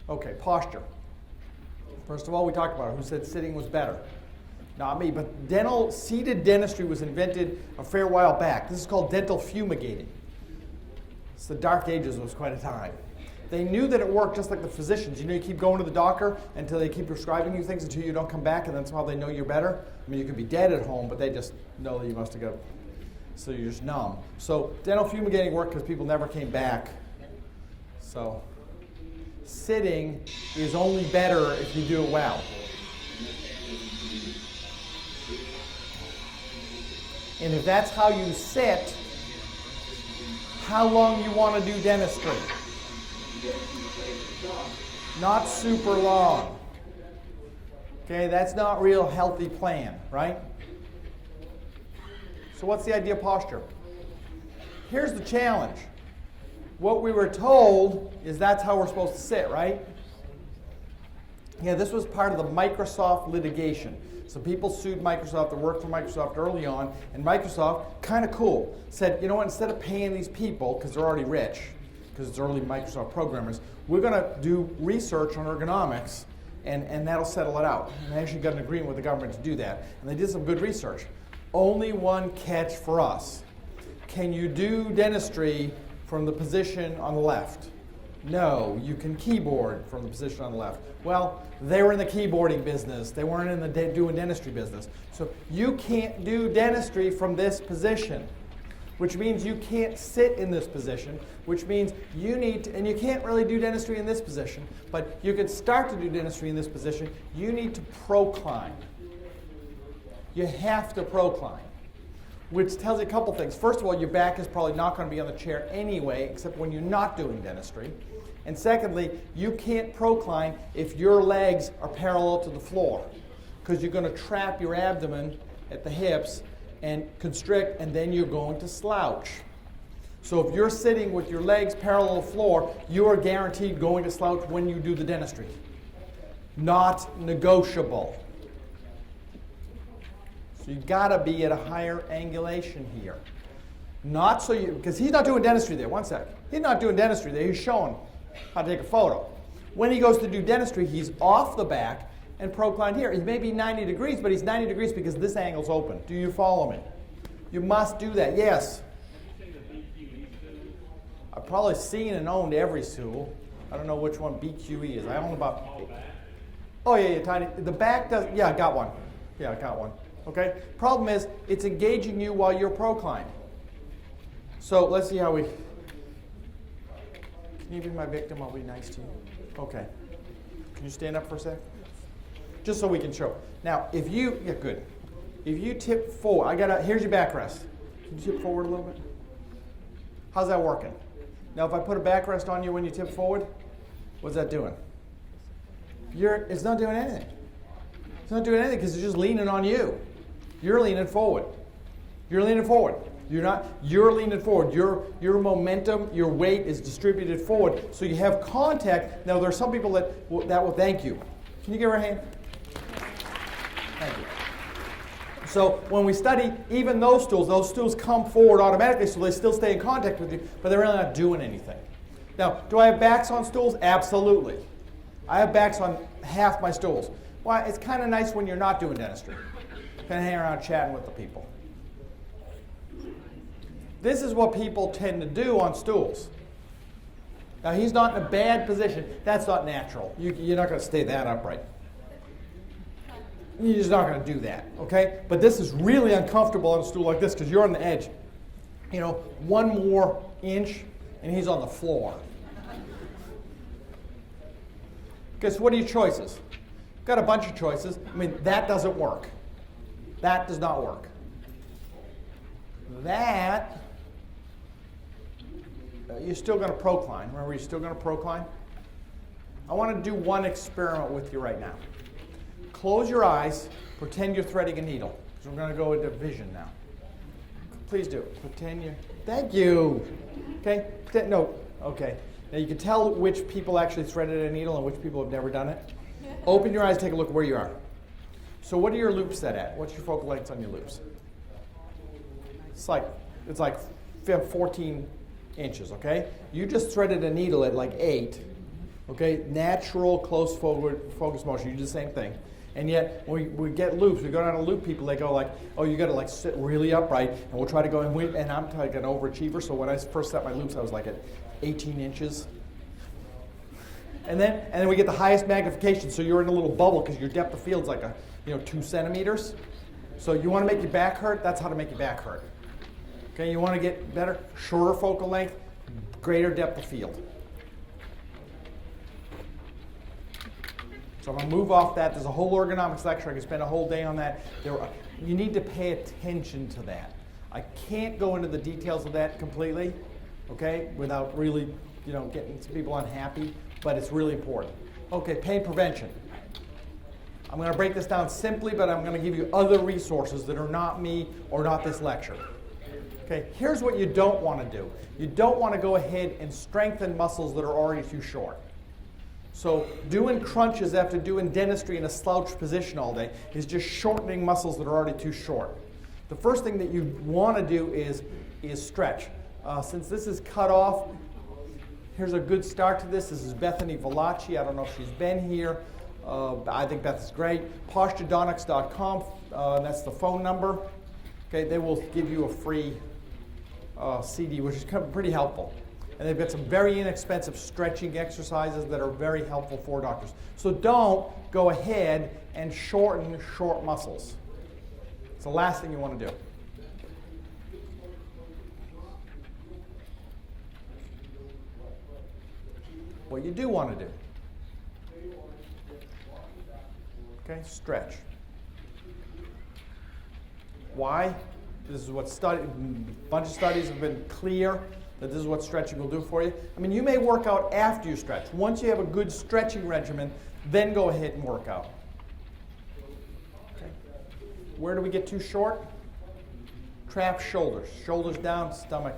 Okay, posture. First of all, we talked about it. Who said sitting was better? Not me, but seated dentistry was invented a fair while back. This is called dental fumigating. It's the dark ages. It was quite a time. They knew that it worked just like the physicians. You keep going to the doctor until they keep prescribing you things until you don't come back, and that's how they know you're better. I mean, you could be dead at home, but they just know that you must have got, so you're just numb. So dental fumigating worked because people never came back. So sitting is only better if you do it well. And if that's how you sit, how long you want to do dentistry? Not super long. Okay, that's not real healthy plan, right? So what's the idea of posture? Here's the challenge. What we were told is that's how we're supposed to sit, right? Yeah, this was part of the Microsoft litigation. So people sued Microsoft that worked for Microsoft early on, and Microsoft, kind of cool, said, you know what, instead of paying these people, because they're already rich, because it's early Microsoft programmers, we're going to do research on ergonomics, and that'll settle it out. And they actually got an agreement with the government to do that. And they did some good research. Only one catch for us. Can you do dentistry from the position on the left? No, you can keyboard from the position on the left. Well, they were in the keyboarding business. They weren't in the doing dentistry business. So you can't do dentistry from this position, which means you can't sit in this position, which means you need to, and you can't really do dentistry in this position, but you can start to do dentistry in this position. You need to procline. You have to procline, which tells you a couple things. First of all, your back is probably not going to be on the chair anyway, except when you're not doing dentistry. And secondly, you can't procline if your legs are parallel to the floor, because you're going to trap your abdomen at the hips and constrict, and then you're going to slouch. So if you're sitting with your legs parallel to the floor, you are guaranteed going to slouch when you do the dentistry. Not negotiable. So you got to be at a higher angulation here. Not so you, because he's not doing dentistry there. One sec. He's not doing dentistry there. He's showing how to take a photo. When he goes to do dentistry, he's off the back and proclined here. He may be 90 degrees, but he's 90 degrees because this angle's open. Do you follow me? You must do that. Yes? I've probably seen and owned every stool. I don't know which one BQE is. I own about... Oh, yeah, tiny. The back does... Yeah, I got one. Yeah, I got one. Okay? Problem is, it's engaging you while you're proclined. So let's see how we... Can you be my victim? I'll be nice to you. Okay. Can you stand up for a sec? Just so we can show. Now, if you... Yeah, good. If you tip forward... Here's your backrest. Can you tip forward a little bit? How's that working? Now, if I put a backrest on you when you tip forward, what's that doing? It's not doing anything. It's not doing anything because it's just leaning on you. You're leaning forward. You're leaning forward. You're leaning forward. Your momentum, your weight is distributed forward. So you have contact. Now, there are some people that will thank you. Can you give her a hand? Thank you. So when we study even those stools come forward automatically, so they still stay in contact with you, but they're really not doing anything. Now, do I have backs on stools? Absolutely. I have backs on half my stools. Why? It's kind of nice when you're not doing dentistry. Kind of hang around chatting with the people. This is what people tend to do on stools. Now, he's not in a bad position. That's not natural. You're not going to stay that upright. You're just not going to do that, okay? But this is really uncomfortable on a stool like this because you're on the edge. You know, one more inch, and he's on the floor. Okay, so what are your choices? Got a bunch of choices. I mean, that doesn't work. That does not work. That, you're still going to procline. Remember, you're still going to procline? I want to do one experiment with you right now. Close your eyes. Pretend you're threading a needle. So we're going to go into vision now. Please do. Pretend you're... Thank you. Okay? No. Okay. Now you can tell which people actually threaded a needle and which people have never done it. Open your eyes, take a look where you are. So what are your loops set at? What's your focal lengths on your loops? It's like 14 inches, okay? You just threaded a needle at like 8. Okay, natural close forward focus motion. You do the same thing. And yet, when we get loops, we go down to loop people, they go like, oh, you got to like sit really upright, and we'll try to go, and I'm like an overachiever, so when I first set my loops, I was like at 18 inches. And then we get the highest magnification, so you're in a little bubble because your depth of field's like 2 centimeters. So you want to make your back hurt, that's how to make your back hurt. Okay, you want to get better, shorter focal length, greater depth of field. So I'm going to move off that. There's a whole ergonomics lecture. I can spend a whole day on that. You need to pay attention to that. I can't go into the details of that completely, okay, without really, getting some people unhappy, but it's really important. Okay, pain prevention. I'm going to break this down simply, but I'm going to give you other resources that are not me or not this lecture. Okay, here's what you don't want to do. You don't want to go ahead and strengthen muscles that are already too short. So doing crunches after doing dentistry in a slouched position all day is just shortening muscles that are already too short. The first thing that you want to do is stretch. Since this is cut off, here's a good start to this. This is Bethany Valachi. I don't know if she's been here. I think Beth is great. Posturedonics.com, that's the phone number. Okay, they will give you a free CD, which is pretty helpful. And they've got some very inexpensive stretching exercises that are very helpful for doctors. So don't go ahead and shorten short muscles. It's the last thing you want to do. What you do want to do. Okay, stretch. Why? This is what a bunch of studies have been clear that this is what stretching will do for you. I mean, you may work out after you stretch. Once you have a good stretching regimen, then go ahead and work out. Okay. Where do we get too short? Trap shoulders. Shoulders down, stomach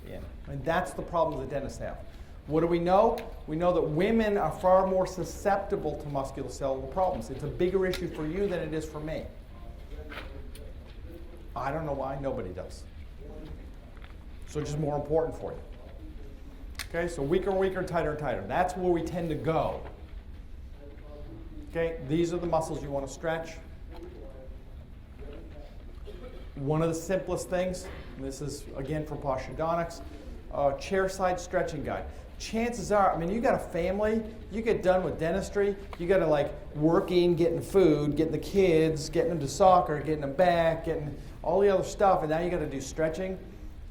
in. I mean, that's the problem that dentists have. What do we know? We know that women are far more susceptible to musculoskeletal problems. It's a bigger issue for you than it is for me. I don't know why. Nobody does. So it's just more important for you. Okay, so weaker and weaker, tighter and tighter. That's where we tend to go. Okay, these are the muscles you want to stretch. One of the simplest things, and this is again from Posturedonics, chair side stretching guide. Chances are, I mean, you got a family, you get done with dentistry, you got to like working, getting food, getting the kids, getting them to soccer, getting them back, getting all the other stuff, and now you got to do stretching.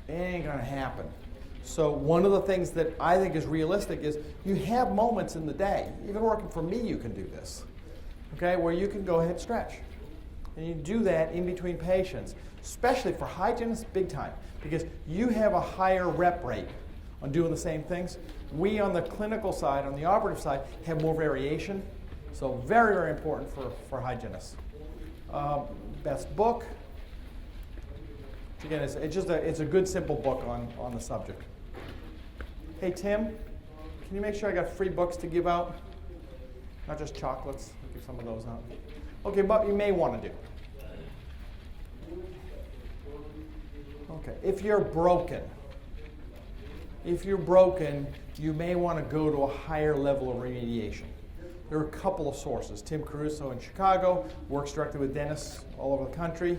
It ain't going to happen. So one of the things that I think is realistic is you have moments in the day, even working for me, you can do this, okay, where you can go ahead and stretch. And you do that in between patients, especially for hygienists, big time, because you have a higher rep rate on doing the same things. We on the clinical side, on the operative side, have more variation. So very, very important for hygienists. Best book. Again, it's a good, simple book on the subject. Hey, Tim, can you make sure I got free books to give out? Not just chocolates. I'll give some of those out. Okay, but you may want to do. Okay, if you're broken, you may want to go to a higher level of remediation. There are a couple of sources. Tim Caruso in Chicago works directly with dentists all over the country.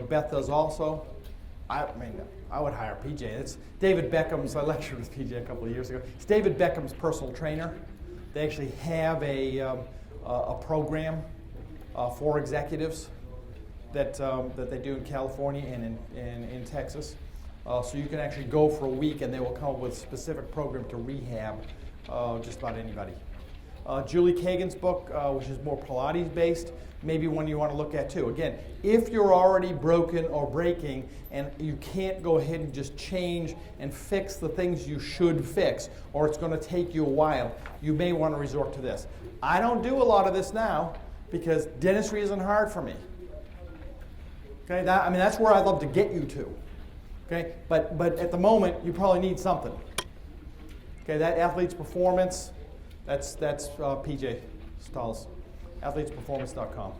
Beth does also. I would hire PJ. It's David Beckham's. I lectured with PJ a couple of years ago. It's David Beckham's personal trainer. They actually have a program for executives that they do in California and in Texas. So you can actually go for a week, and they will come up with a specific program to rehab just about anybody. Julie Kagan's book, which is more Pilates-based, maybe one you want to look at too. Again, if you're already broken or breaking and you can't go ahead and just change and fix the things you should fix, or it's going to take you a while, you may want to resort to this. I don't do a lot of this now because dentistry isn't hard for me. Okay, that's where I'd love to get you to. Okay, but at the moment you probably need something. Okay, that Athlete's Performance, that's PJ Stahl's, athletesperformance.com.